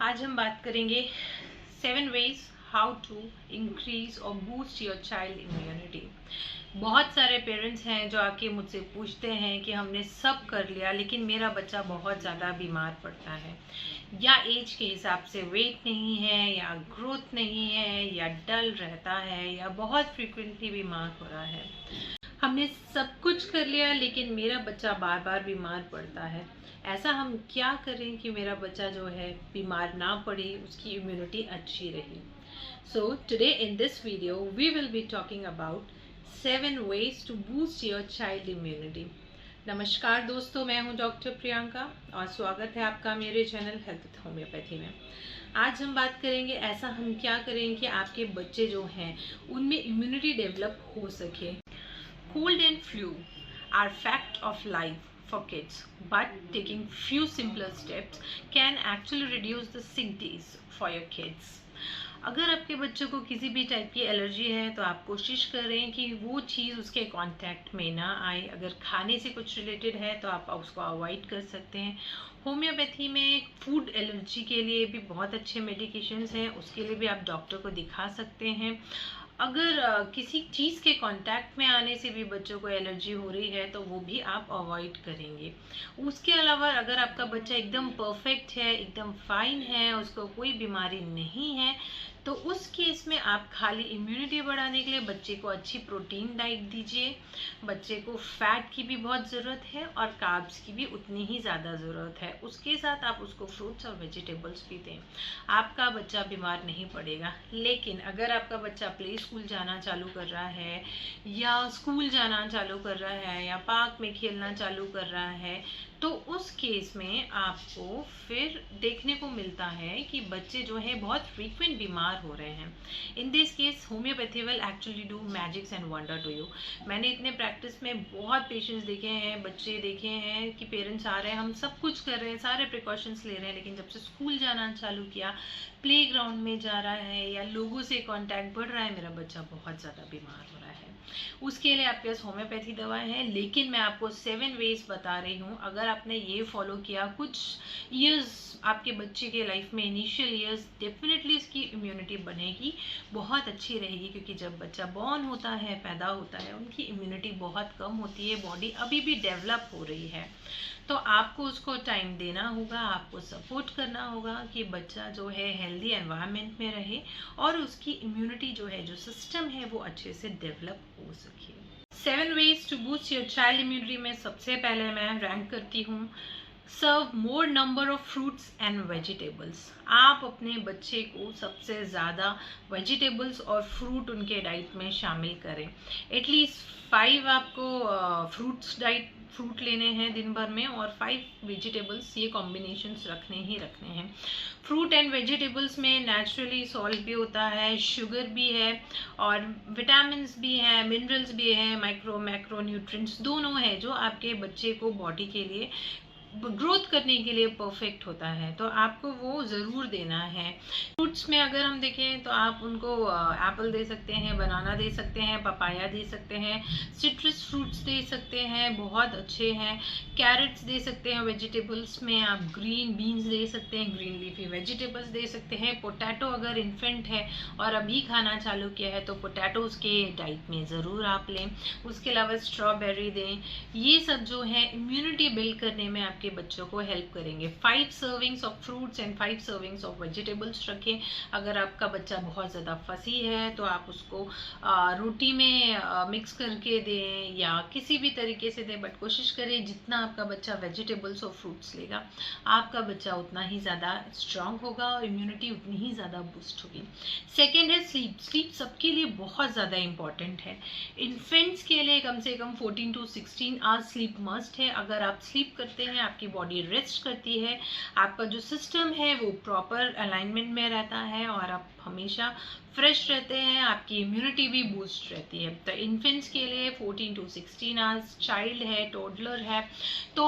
आज हम बात करेंगे 7 ways हाउ टू इंक्रीज और बूस्ट योर चाइल्ड इम्यूनिटी। बहुत सारे पेरेंट्स हैं जो आके मुझसे पूछते हैं कि हमने सब कर लिया लेकिन मेरा बच्चा बहुत ज़्यादा बीमार पड़ता है, या एज के हिसाब से वेट नहीं है, या ग्रोथ नहीं है, या डल रहता है, या बहुत फ्रीक्वेंटली बीमार हो रहा है। हमने सब कुछ कर लिया लेकिन मेरा बच्चा बार बार बीमार पड़ता है। ऐसा हम क्या करें कि मेरा बच्चा जो है बीमार ना पड़े, उसकी इम्यूनिटी अच्छी रहे। So today in this video we will be talking about 7 ways to boost your child immunity. नमस्कार दोस्तों, मैं हूं डॉक्टर प्रियंका और स्वागत है आपका मेरे चैनल हेल्थ विद होम्योपैथी में। आज हम बात करेंगे ऐसा हम क्या करें कि आपके बच्चे जो हैं उनमें इम्यूनिटी डेवलप हो सके। Cold and flu are fact of life for kids, but taking few simpler steps can actually reduce the sick days for your kids. अगर आपके बच्चों को किसी भी टाइप की एलर्जी है तो आप कोशिश करें कि वो चीज़ उसके कांटेक्ट में ना आए। अगर खाने से कुछ रिलेटेड है तो आप उसको अवॉइड कर सकते हैं। होम्योपैथी में फूड एलर्जी के लिए भी बहुत अच्छे मेडिकेशंस हैं, उसके लिए भी आप डॉक्टर को दिखा सकते हैं। अगर किसी चीज़ के कांटेक्ट में आने से भी बच्चों को एलर्जी हो रही है तो वो भी आप अवॉइड करेंगे। उसके अलावा अगर आपका बच्चा एकदम परफेक्ट है, एकदम फाइन है, उसको कोई बीमारी नहीं है, तो उस केस में आप खाली इम्यूनिटी बढ़ाने के लिए बच्चे को अच्छी प्रोटीन डाइट दीजिए। बच्चे को फैट की भी बहुत ज़रूरत है और कार्ब्स की भी उतनी ही ज़्यादा ज़रूरत है। उसके साथ आप उसको फ्रूट्स और वेजिटेबल्स भी दें। आपका बच्चा बीमार नहीं पड़ेगा। लेकिन अगर आपका बच्चा प्ले स्कूल जाना चालू कर रहा है, या स्कूल जाना चालू कर रहा है, या पार्क में खेलना चालू कर रहा है, तो उस केस में आपको फिर देखने को मिलता है कि बच्चे जो है बहुत फ्रीक्वेंट बीमार हो रहे हैं। In this case homeopathy will actually do magics and wonder to you. मैंने इतने प्रैक्टिस में बहुत पेशेंट्स देखे हैं, बच्चे देखे हैं कि पेरेंट्स आ रहे हैं, हम सब कुछ कर रहे हैं, सारे प्रिकॉशंस ले रहे हैं, लेकिन जब से स्कूल जाना चालू किया, प्ले ग्राउंड में जा रहा है या लोगों से कांटेक्ट बढ़ रहा है, मेरा बच्चा बहुत ज़्यादा बीमार हो रहा है। उसके लिए आपके पास होम्योपैथी दवाएं हैं, लेकिन मैं आपको 7 ways बता रही हूँ। अगर आपने ये फॉलो किया कुछ ईयर्स आपके बच्चे के लाइफ में, इनिशियल ईयर्स, डेफिनेटली इसकी इम्यूनिटी बनेगी, बहुत अच्छी रहेगी। क्योंकि जब बच्चा बॉर्न होता है, पैदा होता है, उनकी इम्यूनिटी बहुत कम होती है, बॉडी अभी भी डेवलप हो रही है। तो आपको उसको टाइम देना होगा, आपको सपोर्ट करना होगा कि बच्चा जो है हेल्दी एनवायरनमेंट में रहे और उसकी इम्यूनिटी जो है, जो सिस्टम है, वो अच्छे से डेवलप हो सके। 7 ways to boost your child immunity में सबसे पहले मैं रैंक करती हूँ serve more number of fruits and vegetables. आप अपने बच्चे को सबसे ज़्यादा वेजिटेबल्स और फ्रूट उनके डाइट में शामिल करें। एटलीस्ट 5 आपको फ्रूट लेने हैं दिन भर में और 5 वेजिटेबल्स, ये कॉम्बिनेशंस रखने ही रखने हैं। फ्रूट एंड वेजिटेबल्स में नेचुरली सॉल्ट भी होता है, शुगर भी है, और विटामिन्स भी हैं, मिनरल्स भी हैं, मैक्रो न्यूट्रिएंट्स दोनों है, जो आपके बच्चे को बॉडी के लिए ग्रोथ करने के लिए परफेक्ट होता है। तो आपको वो ज़रूर देना है। फ्रूट्स में अगर हम देखें तो आप उनको एप्पल दे सकते हैं, बनाना दे सकते हैं, पपाया दे सकते हैं, सिट्रस फ्रूट्स दे सकते हैं, बहुत अच्छे हैं। कैरेट्स दे सकते हैं। वेजिटेबल्स में आप ग्रीन बीन्स दे सकते हैं, ग्रीन लीफी वेजिटेबल्स दे सकते हैं। पोटैटो अगर इन्फेंट है और अभी खाना चालू किया है तो पोटैटोज़ के डाइट में ज़रूर आप लें। उसके अलावा स्ट्रॉबेरी दें। ये सब जो है इम्यूनिटी बिल्ड करने में आपके बच्चों को हेल्प करेंगे। 5 servings of fruits and 5 servings of vegetables रखें। अगर आपका बच्चा बहुत ज़्यादा फसी है तो आप उसको रोटी में मिक्स करके दें या किसी भी तरीके से दें, बट कोशिश करें जितना आपका बच्चा वेजिटेबल्स और फ्रूट्स लेगा, आपका बच्चा उतना ही ज़्यादा स्ट्रांग होगा और इम्यूनिटी उतनी ही ज़्यादा बूस्ट होगी। सेकेंड है स्लीप। स्लीप सबके लिए बहुत ज़्यादा इंपॉर्टेंट है। इन्फेंट्स के लिए कम से कम 14 to 16 आवर्स स्लीप मस्ट है। अगर आप स्लीप करते हैं, आपकी बॉडी रेस्ट करती है, आपका जो सिस्टम है वो प्रॉपर अलाइनमेंट में रहता है और आप हमेशा फ्रेश रहते हैं, आपकी इम्यूनिटी भी बूस्ट रहती है। तो इन्फेंट्स के लिए 14 to 16 आवर्स, चाइल्ड है, टोडलर है तो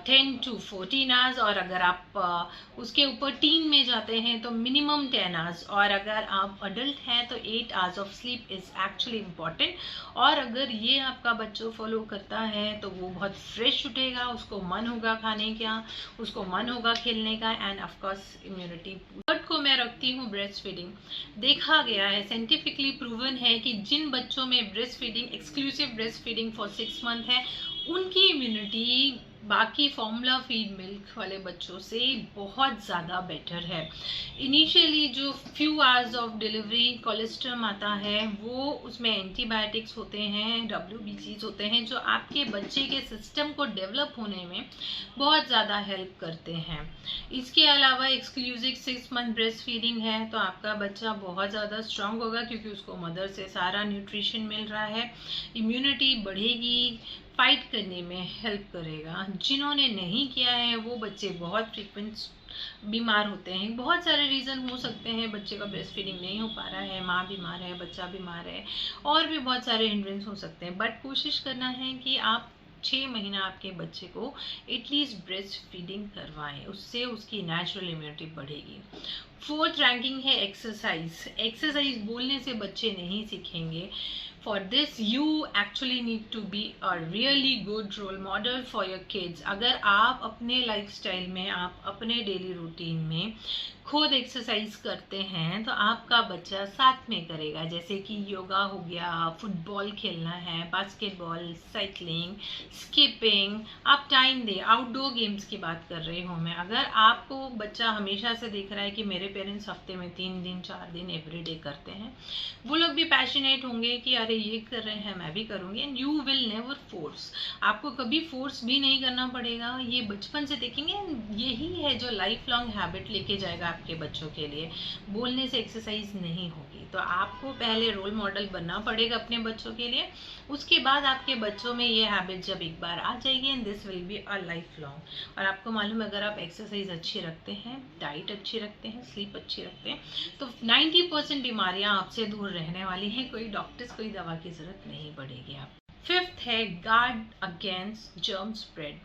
10 to 14 आवर्स, और अगर आप उसके ऊपर टीन में जाते हैं तो मिनिमम 10 आवर्स, और अगर आप अडल्ट हैं तो 8 hours of sleep is actually important. और अगर ये आपका बच्चा फॉलो करता है तो वो बहुत फ्रेश उठेगा, उसको मन होगा होगा खाने का, उसको मन होगा खेलने का, end of course immunity. Third को मैं रखती हूँ ब्रेस्ट फीडिंग। देखा गया है, साइंटिफिकली प्रूवन है कि जिन बच्चों में breast feeding, exclusive breast feeding for 6 month है, उनकी इम्यूनिटी बाकी फॉर्मूला फीड मिल्क वाले बच्चों से बहुत ज़्यादा बेटर है। इनिशियली जो few hours of delivery colostrum आता है, वो उसमें एंटीबायोटिक्स होते हैं, WBCs होते हैं, जो आपके बच्चे के सिस्टम को डेवलप होने में बहुत ज़्यादा हेल्प करते हैं। इसके अलावा एक्सक्लूसिव 6 मंथ ब्रेस्ट फीडिंग है तो आपका बच्चा बहुत ज़्यादा स्ट्रांग होगा, क्योंकि उसको मदर से सारा न्यूट्रिशन मिल रहा है, इम्यूनिटी बढ़ेगी, फाइट करने में हेल्प करेगा। जिन्होंने नहीं किया है वो बच्चे बहुत फ्रीक्वेंट बीमार होते हैं। बहुत सारे रीज़न हो सकते हैं, बच्चे का ब्रेस्ट फीडिंग नहीं हो पा रहा है, माँ बीमार है, बच्चा बीमार है, और भी बहुत सारे हिंड्रेंस हो सकते हैं। बट कोशिश करना है कि आप 6 महीना आपके बच्चे को एटलीस्ट ब्रेस्ट फीडिंग करवाएं, उससे उसकी नेचुरल इम्यूनिटी बढ़ेगी। फोर्थ रैंकिंग है एक्सरसाइज। एक्सरसाइज बोलने से बच्चे नहीं सीखेंगे। For this you actually need to be a really good role model for your kids. अगर आप अपने लाइफस्टाइल में, आप अपने डेली रूटीन में खुद एक्सरसाइज करते हैं तो आपका बच्चा साथ में करेगा। जैसे कि योगा हो गया, फुटबॉल खेलना है, बास्केटबॉल, साइकिलिंग, स्किपिंग, आप टाइम दे। आउटडोर गेम्स की बात कर रही हूँ मैं। अगर आपको बच्चा हमेशा से देख रहा है कि मेरे पेरेंट्स हफ्ते में 3 दिन 4 दिन एवरीडे करते हैं, वो लोग भी पैशनेट होंगे कि अरे ये कर रहे हैं मैं भी करूँगी, and you will never force. आपको कभी फोर्स भी नहीं करना पड़ेगा, ये बचपन से देखेंगे। यही है जो लाइफ लॉन्ग हैबिट लेके जाएगा आपके बच्चों के लिए। बोलने से एक्सरसाइज नहीं होगी, तो आपको पहले रोल मॉडल बनना पड़ेगा अपने बच्चों के लिए। उसके बाद आपके बच्चों में ये हैबिट जब एक बार आ जाएगी, and this will be a life long. और आपको मालूम है, अगर आप एक्सरसाइज अच्छी रखते हैं, डाइट अच्छी रखते हैं, स्लीप अच्छी रखते हैं, तो 90% बीमारियां आपसे दूर रहने वाली हैं। कोई डॉक्टर्स, कोई दवा की जरूरत नहीं पड़ेगी आप। फिफ्थ है गार्ड अगेंस्ट जर्म स्प्रेड।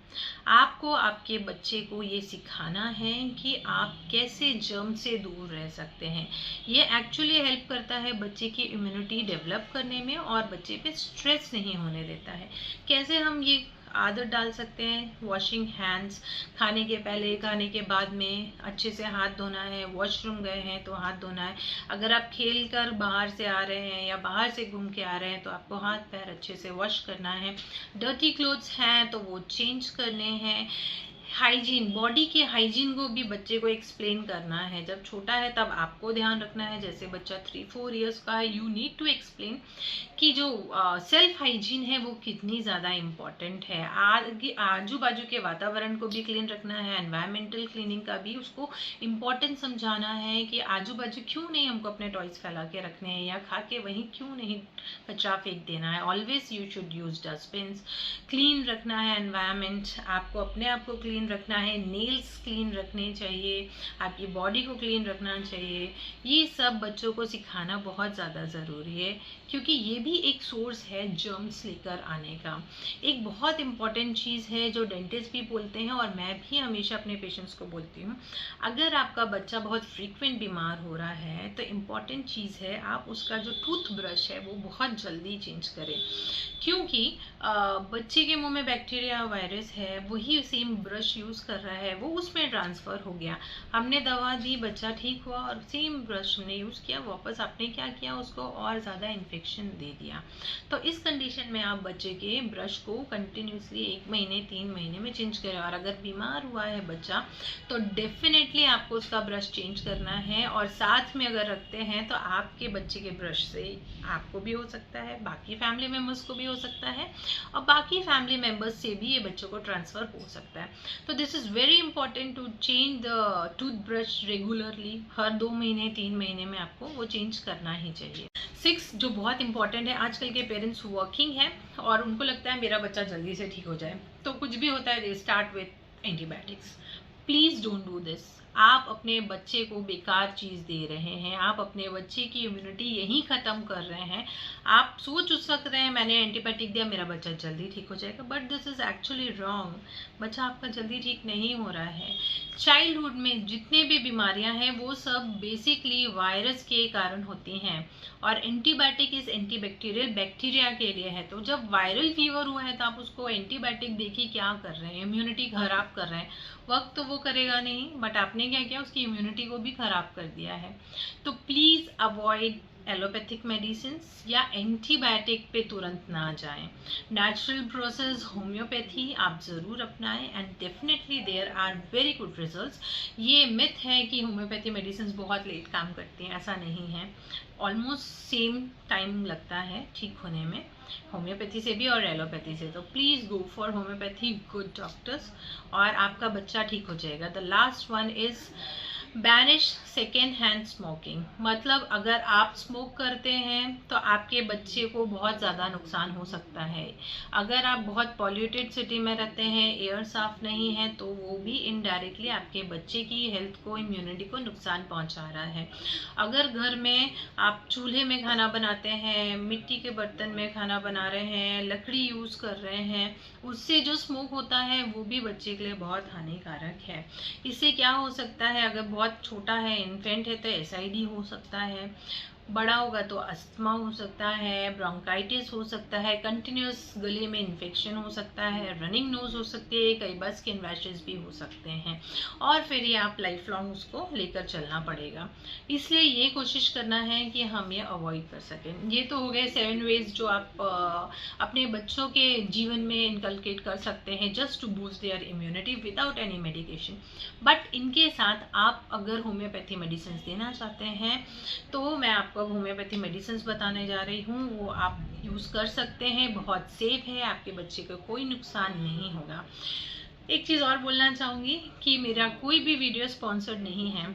आपको आपके बच्चे को ये सिखाना है कि आप कैसे जर्म से दूर रह सकते हैं। ये एक्चुअली हेल्प करता है बच्चे की इम्यूनिटी डेवलप करने में, और बच्चे पे स्ट्रेस नहीं होने देता है। कैसे हम ये आदत डाल सकते हैं? वॉशिंग हैंड्स, खाने के पहले, खाने के बाद में अच्छे से हाथ धोना है। वॉशरूम गए हैं तो हाथ धोना है। अगर आप खेल कर बाहर से आ रहे हैं या बाहर से घूम के आ रहे हैं तो आपको हाथ पैर अच्छे से वॉश करना है। डर्टी क्लोथ्स हैं तो वो चेंज करने हैं। हाइजीन, बॉडी के हाइजीन को भी बच्चे को एक्सप्लेन करना है। जब छोटा है तब आपको ध्यान रखना है। जैसे बच्चा 3-4 इयर्स का है, यू नीड टू एक्सप्लेन कि जो सेल्फ हाइजीन है वो कितनी ज़्यादा इम्पॉर्टेंट है। आजू बाजू के वातावरण को भी क्लीन रखना है, एनवायरमेंटल क्लीनिंग का भी उसको इम्पोर्टेंस समझाना है कि आजू बाजू क्यों नहीं हमको अपने टॉयज फैला के रखने हैं, या खा के वहीं क्यों नहीं कचरा फेंक देना है। Always you should use dustbin. Clean रखना है एनवायरमेंट, आपको अपने आप को क्लीन रखना है, नेल्स क्लीन रखने चाहिए, आपकी बॉडी को क्लीन रखना चाहिए। ये सब बच्चों को सिखाना बहुत ज़्यादा ज़रूरी है, क्योंकि ये भी एक सोर्स है जर्म्स लेकर आने का। एक बहुत इंपॉर्टेंट चीज़ है जो डेंटिस्ट भी बोलते हैं और मैं भी हमेशा अपने पेशेंट्स को बोलती हूँ, अगर आपका बच्चा बहुत फ्रीक्वेंट बीमार हो रहा है तो इम्पॉर्टेंट चीज़ है आप उसका जो टूथ ब्रश है वो बहुत जल्दी चेंज करें। क्योंकि बच्चे के मुंह में बैक्टीरिया वायरस है, वही सेम ब्रश यूज़ कर रहा है, वो उसमें ट्रांसफ़र हो गया। हमने दवा दी, बच्चा ठीक हुआ, और सेम ब्रश हमने यूज़ किया, वापस आपने क्या किया, उसको और ज़्यादा इन्फेक्शन दे दिया। तो इस कंडीशन में आप बच्चे के ब्रश को कंटिन्यूसली 1 महीने 3 महीने में चेंज करें। और अगर बीमार हुआ है बच्चा तो डेफिनेटली आपको उसका ब्रश चेंज करना है। और साथ में अगर रखते हैं तो आपके बच्चे के ब्रश से आपको भी हो सकता है, बाकी फैमिली मेम्बर्स को भी हो सकता है, और बाकी फैमिली मेम्बर्स से भी ये बच्चों को ट्रांसफ़र हो सकता है। तो this is very important to change the toothbrush regularly. हर 2 महीने 3 महीने में आपको वो चेंज करना ही चाहिए। 6 जो बहुत इंपॉर्टेंट है, आजकल के पेरेंट्स वर्किंग है और उनको लगता है मेरा बच्चा जल्दी से ठीक हो जाए, तो कुछ भी होता है they start with antibiotics. Please don't do this. आप अपने बच्चे को बेकार चीज़ दे रहे हैं, आप अपने बच्चे की इम्यूनिटी यहीं ख़त्म कर रहे हैं। आप सोच सकते हैं मैंने एंटीबायोटिक दिया मेरा बच्चा जल्दी ठीक हो जाएगा, but this is actually wrong. बच्चा आपका जल्दी ठीक नहीं हो रहा है। चाइल्डहुड में जितने भी बीमारियां हैं वो सब बेसिकली वायरस के कारण होती हैं, और एंटीबायोटिक इस एंटीबैक्टीरियल बैक्टीरिया के लिए है। तो जब वायरल फीवर हुआ है तो आप उसको एंटीबायोटिक देखिए क्या कर रहे हैं, इम्यूनिटी खराब कर रहे हैं। वक्त तो वो करेगा नहीं, बट आपने क्या किया, उसकी इम्यूनिटी को भी खराब कर दिया है। तो प्लीज़ अवॉइड एलोपैथिक मेडिसिन या एंटीबायोटिक पे तुरंत ना जाएं। नेचुरल प्रोसेस होम्योपैथी आप ज़रूर अपनाएं and definitely there are very good results. ये मिथ है कि होम्योपैथी मेडिसिन बहुत लेट काम करती हैं, ऐसा नहीं है। ऑलमोस्ट सेम टाइम लगता है ठीक होने में, होम्योपैथी से भी और एलोपैथी से। तो please go for homeopathy, good doctors, और आपका बच्चा ठीक हो जाएगा। The last one is banish second hand smoking. मतलब अगर आप स्मोक करते हैं तो आपके बच्चे को बहुत ज़्यादा नुकसान हो सकता है। अगर आप बहुत पॉल्यूटेड सिटी में रहते हैं, एयर साफ नहीं है, तो वो भी इनडायरेक्टली आपके बच्चे की हेल्थ को, इम्यूनिटी को नुकसान पहुंचा रहा है। अगर घर में आप चूल्हे में खाना बनाते हैं, मिट्टी के बर्तन में खाना बना रहे हैं, लकड़ी यूज़ कर रहे हैं, उससे जो स्मोक होता है वो भी बच्चे के लिए बहुत हानिकारक है। इससे क्या हो सकता है, अगर बहुत छोटा है, इन्फेंट है, तो एसआईडी हो सकता है, बड़ा होगा तो अस्थमा हो सकता है, ब्रोंकाइटिस हो सकता है, कंटिन्यूस गले में इन्फेक्शन हो सकता है, रनिंग नोज हो सकती है, कई बार स्किन रैशेस भी हो सकते हैं, और फिर ये आप लाइफ लॉन्ग उसको लेकर चलना पड़ेगा। इसलिए ये कोशिश करना है कि हम ये अवॉइड कर सकें। ये तो हो गए 7 वेज जो आप अपने बच्चों के जीवन में इनकलकेट कर सकते हैं just to boost their immunity without any medication. But इनके साथ आप अगर होम्योपैथी मेडिसिन देना चाहते हैं तो मैं आपको होम्योपैथी मेडिसिन बताने जा रही हूँ, वो आप यूज़ कर सकते हैं, बहुत सेफ है, आपके बच्चे को कोई नुकसान नहीं होगा। एक चीज़ और बोलना चाहूँगी कि मेरा कोई भी वीडियो स्पॉन्सर्ड नहीं है।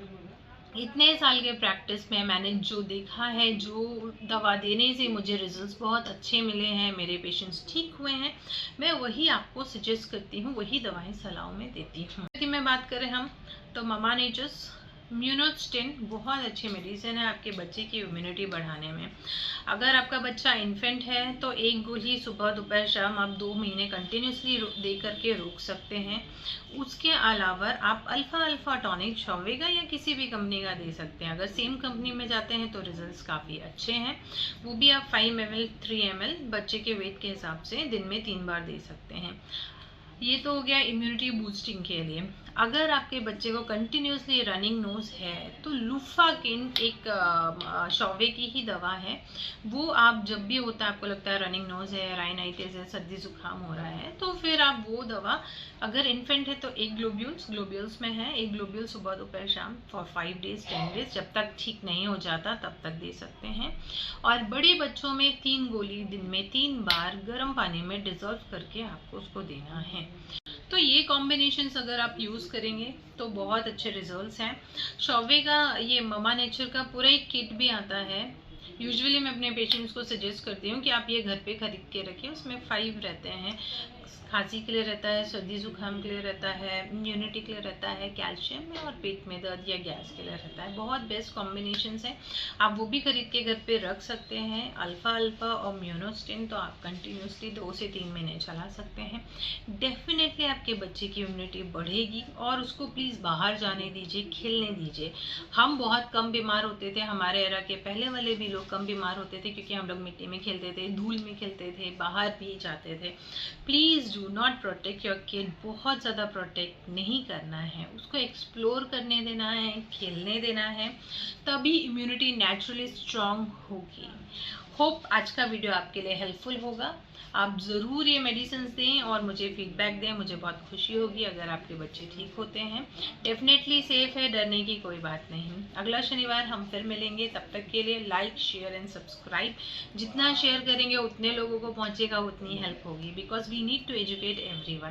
इतने साल के प्रैक्टिस में मैंने जो देखा है, जो दवा देने से मुझे रिजल्ट्स बहुत अच्छे मिले हैं, मेरे पेशेंट्स ठीक हुए हैं, मैं वही आपको सजेस्ट करती हूँ, वही दवाएं सलाहों में देती हूँ। यदि मैं बात करें हम तो ममा नेचर्स म्यूनोस्टिन बहुत अच्छी मेडिसिन है आपके बच्चे की इम्यूनिटी बढ़ाने में। अगर आपका बच्चा इन्फेंट है तो एक गोली सुबह दोपहर शाम आप 2 महीने कंटिन्यूसली दे करके रोक सकते हैं। उसके अलावा आप अल्फा टॉनिक शॉवेगा या किसी भी कंपनी का दे सकते हैं। अगर सेम कंपनी में जाते हैं तो रिजल्ट्स काफ़ी अच्छे हैं। वो भी आप 5 ml 3 ml बच्चे के वेट के हिसाब से दिन में 3 बार दे सकते हैं। ये तो हो गया इम्यूनिटी बूस्टिंग के लिए। अगर आपके बच्चे को कंटिन्यूसली रनिंग नोज है तो लुफाकिन एक शौवे की ही दवा है, वो आप जब भी होता है, आपको लगता है रनिंग नोज है, राइनाइटिस है, सर्दी जुकाम हो रहा है, तो फिर आप वो दवा, अगर इन्फेंट है तो एक ग्लोब्यूल्स में है, एक ग्लोब्यूल सुबह दोपहर शाम फॉर 5 डेज 10 डेज, जब तक ठीक नहीं हो जाता तब तक दे सकते हैं। और बड़े बच्चों में 3 गोली दिन में 3 बार गर्म पानी में डिजोल्व करके आपको उसको देना है। तो ये कॉम्बिनेशंस अगर आप यूज़ करेंगे तो बहुत अच्छे रिजल्ट्स हैं। शौवे का ये ममा नेचर का पूरा एक किट भी आता है। यूजुअली मैं अपने पेशेंट्स को सजेस्ट करती हूँ कि आप ये घर पे खरीद के रखें। उसमें 5 रहते हैं, खांसी के लिए रहता है, सर्दी जुकाम के लिए रहता है, इम्यूनिटी के लिए रहता है, कैल्शियम में, और पेट में दर्द या गैस के लिए रहता है। बहुत बेस्ट कॉम्बिनेशंस हैं, आप वो भी खरीद के घर पे रख सकते हैं। अल्फा और म्यूनोस्टिन तो आप कंटिन्यूसली 2 से 3 महीने चला सकते हैं। डेफिनेटली आपके बच्चे की इम्यूनिटी बढ़ेगी, और उसको प्लीज़ बाहर जाने दीजिए, खेलने दीजिए। हम बहुत कम बीमार होते थे, हमारे एरा के पहले वाले भी लोग कम बीमार होते थे, क्योंकि हम लोग मिट्टी में खेलते थे, धूल में खेलते थे, बाहर भी जाते थे। Please do not protect your kid. बहुत ज़्यादा प्रोटेक्ट नहीं करना है, उसको एक्सप्लोर करने देना है, खेलने देना है, तभी इम्यूनिटी नेचुरली स्ट्रांग होगी। होप आज का वीडियो आपके लिए हेल्पफुल होगा। आप ज़रूर ये मेडिसिन दें और मुझे फीडबैक दें, मुझे बहुत खुशी होगी अगर आपके बच्चे ठीक होते हैं। डेफिनेटली सेफ है, डरने की कोई बात नहीं। अगला शनिवार हम फिर मिलेंगे, तब तक के लिए लाइक शेयर एंड सब्सक्राइब। जितना शेयर करेंगे उतने लोगों को पहुंचेगा, उतनी हेल्प होगी, because we need to educate everyone.